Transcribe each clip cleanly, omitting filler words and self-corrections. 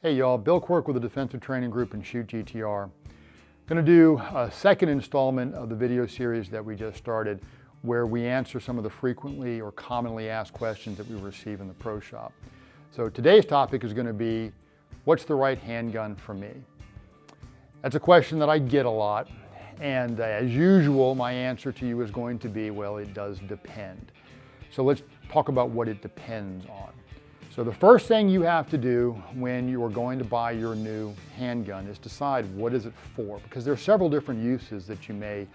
Hey y'all, Bill Quirk with the Defensive Training Group and Shoot GTR. Going to do a second installment of the video series that we just started where we answer some of the frequently or commonly asked questions that we receive in the pro shop. So today's topic is going to be, what's the right handgun for me? That's a question that I get a lot, and as usual my answer to you is going to be, well, it does depend. So let's talk about what it depends on. So the first thing you have to do when you are going to buy your new handgun is decide what is it for, because there are several different uses that you may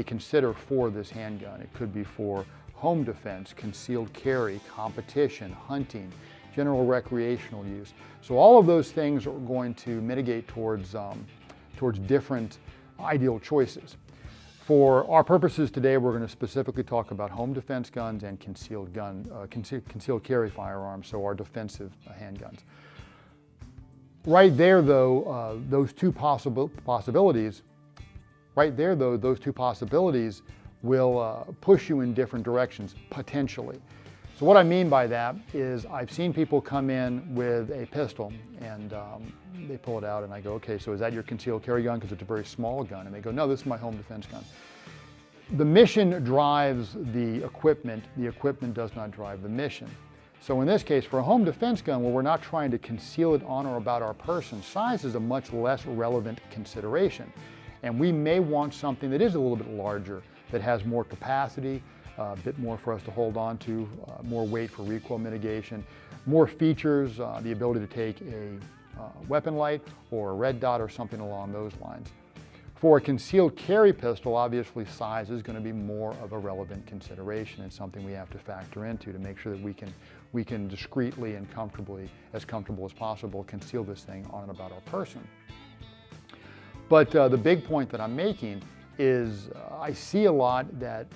consider for this handgun. It could be for home defense, concealed carry, competition, hunting, general recreational use. So all of those things are going to mitigate towards different ideal choices. For our purposes today, we're going to specifically talk about home defense guns and concealed carry firearms, so our defensive handguns. Right there, though, those two possibilities will push you in different directions, potentially. So what I mean by that is I've seen people come in with a pistol and they pull it out and I go, okay, so is that your concealed carry gun? Because it's a very small gun. And they go, no, this is my home defense gun. The mission drives the equipment does not drive the mission. So in this case, for a home defense gun where we're not trying to conceal it on or about our person, size is a much less relevant consideration. And we may want something that is a little bit larger, that has more capacity, a bit more for us to hold on to, more weight for recoil mitigation, more features, the ability to take a weapon light or a red dot or something along those lines. For a concealed carry pistol, obviously size is going to be more of a relevant consideration. It's something we have to factor into to make sure that we can discreetly and as comfortable as possible, conceal this thing on and about our person. But the big point that I'm making is I see a lot that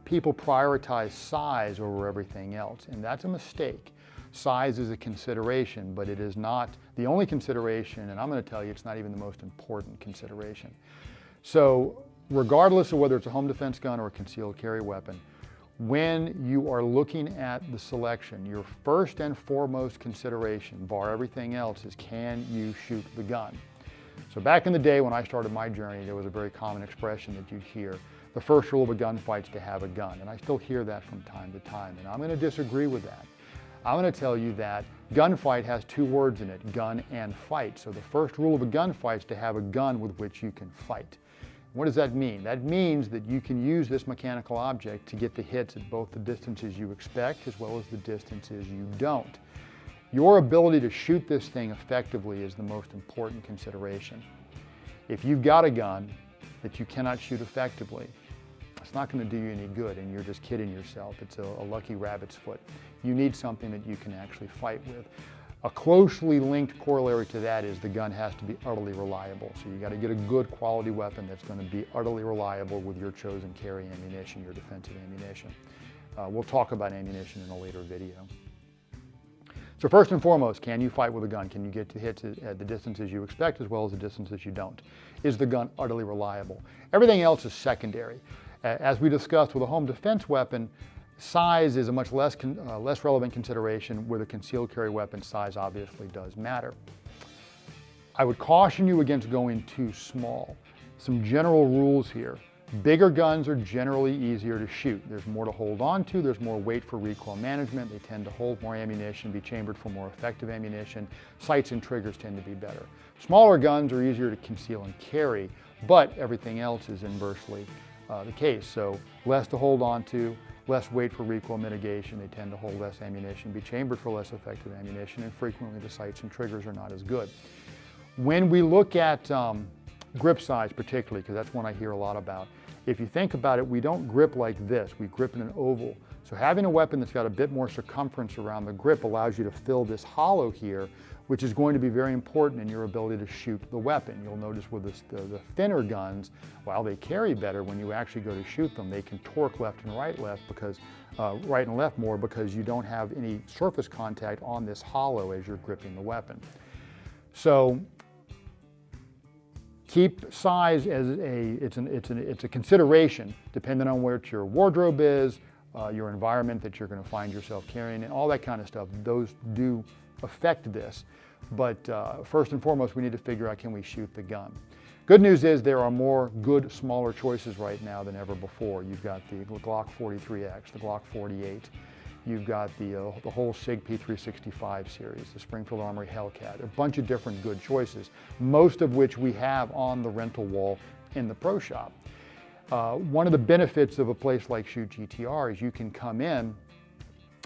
people prioritize size over everything else, and that's a mistake. Size is a consideration, but it is not the only consideration, and I'm going to tell you it's not even the most important consideration. So regardless of whether it's a home defense gun or a concealed carry weapon, when you are looking at the selection, your first and foremost consideration, bar everything else, is can you shoot the gun? So back in the day when I started my journey, there was a very common expression that you'd hear: the first rule of a gunfight is to have a gun. And I still hear that from time to time, and I'm going to disagree with that. I'm going to tell you that gunfight has two words in it, gun and fight. So the first rule of a gunfight is to have a gun with which you can fight. What does that mean? That means that you can use this mechanical object to get the hits at both the distances you expect as well as the distances you don't. Your ability to shoot this thing effectively is the most important consideration. If you've got a gun that you cannot shoot effectively, it's not going to do you any good, and you're just kidding yourself. It's a lucky rabbit's foot. You need something that you can actually fight with. A closely linked corollary to that is the gun has to be utterly reliable. So you got to get a good quality weapon that's going to be utterly reliable with your chosen carry ammunition, your defensive ammunition. We'll talk about ammunition in a later video. So first and foremost, can you fight with a gun? Can you get to hits at the distances you expect as well as the distances you don't? Is the gun utterly reliable? Everything else is secondary. As we discussed with a home defense weapon, size is a much less relevant consideration. With a concealed carry weapon, size obviously does matter. I would caution you against going too small. Some general rules here. Bigger guns are generally easier to shoot. There's more to hold on to, there's more weight for recoil management, they tend to hold more ammunition, be chambered for more effective ammunition, sights and triggers tend to be better. Smaller guns are easier to conceal and carry, but everything else is inversely the case. So less to hold on to, less weight for recoil mitigation, they tend to hold less ammunition, be chambered for less effective ammunition, and frequently the sights and triggers are not as good. When we look at grip size particularly, because that's one I hear a lot about, if you think about it, we don't grip like this, we grip in an oval. So having a weapon that's got a bit more circumference around the grip allows you to fill this hollow here, which is going to be very important in your ability to shoot the weapon. You'll notice with the thinner guns, while they carry better, when you actually go to shoot them, they can torque left and right more because you don't have any surface contact on this hollow as you're gripping the weapon. So keep size as it's a consideration depending on where your wardrobe is, your environment that you're going to find yourself carrying, and all that kind of stuff. Those do affect this. But first and foremost, we need to figure out, can we shoot the gun? Good news is there are more good, smaller choices right now than ever before. You've got the Glock 43X, the Glock 48. You've got the whole SIG P365 series, the Springfield Armory Hellcat, a bunch of different good choices, most of which we have on the rental wall in the pro shop. One of the benefits of a place like Shoot GTR is you can come in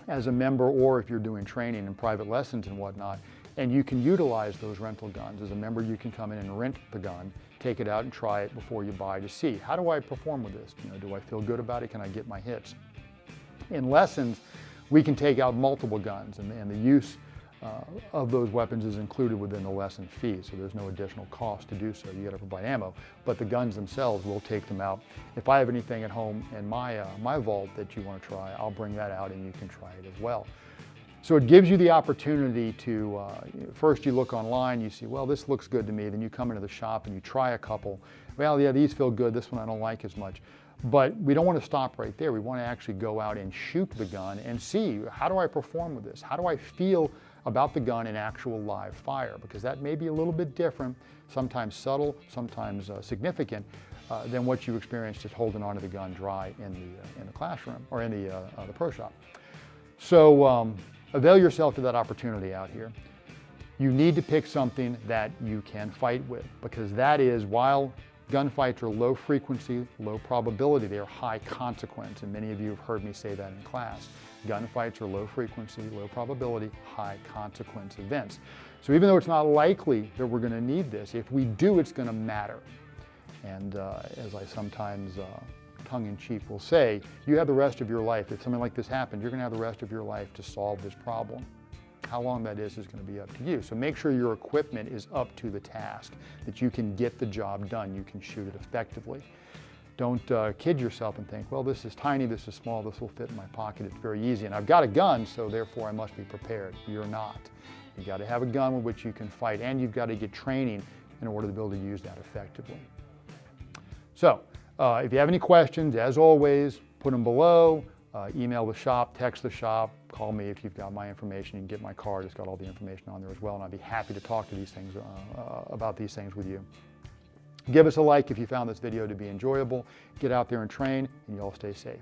as a member, or if you're doing training and private lessons and whatnot, and you can utilize those rental guns. As a member, you can come in and rent the gun, take it out and try it before you buy to see, how do I perform with this? You know, do I feel good about it? Can I get my hits? In lessons, we can take out multiple guns, and the use of those weapons is included within the lesson fee, so there's no additional cost to do so. You got to provide ammo, but the guns themselves, we'll take them out. If I have anything at home in my vault that you want to try, I'll bring that out and you can try it as well. So it gives you the opportunity to, first you look online, you see, well, this looks good to me, then you come into the shop and you try a couple. Well, yeah, these feel good, this one I don't like as much. But we don't want to stop right there. We want to actually go out and shoot the gun and see, how do I perform with this? How do I feel about the gun in actual live fire? Because that may be a little bit different, sometimes subtle, sometimes significant, than what you experienced just holding onto the gun dry in the classroom or in the pro shop. So avail yourself to that opportunity out here. You need to pick something that you can fight with, because that is, while gunfights are low frequency, low probability, they are high consequence, and many of you have heard me say that in class. Gunfights are low frequency, low probability, high consequence events. So even though it's not likely that we're going to need this, if we do, it's going to matter. And as I sometimes tongue-in-cheek will say, you have the rest of your life. If something like this happens, you're going to have the rest of your life to solve this problem. How long that is going to be up to you. So make sure your equipment is up to the task, that you can get the job done, you can shoot it effectively. Don't kid yourself and think, well, this is tiny, this is small, this will fit in my pocket, it's very easy, and I've got a gun, so therefore I must be prepared. You're not. You've got to have a gun with which you can fight, and you've got to get training in order to be able to use that effectively. So, if you have any questions, as always, put them below. Email the shop, text the shop, call me if you've got my information. You can get my card, it's got all the information on there as well, and I'd be happy to talk to these things, about these things with you. Give us a like if you found this video to be enjoyable. Get out there and train, and you all stay safe.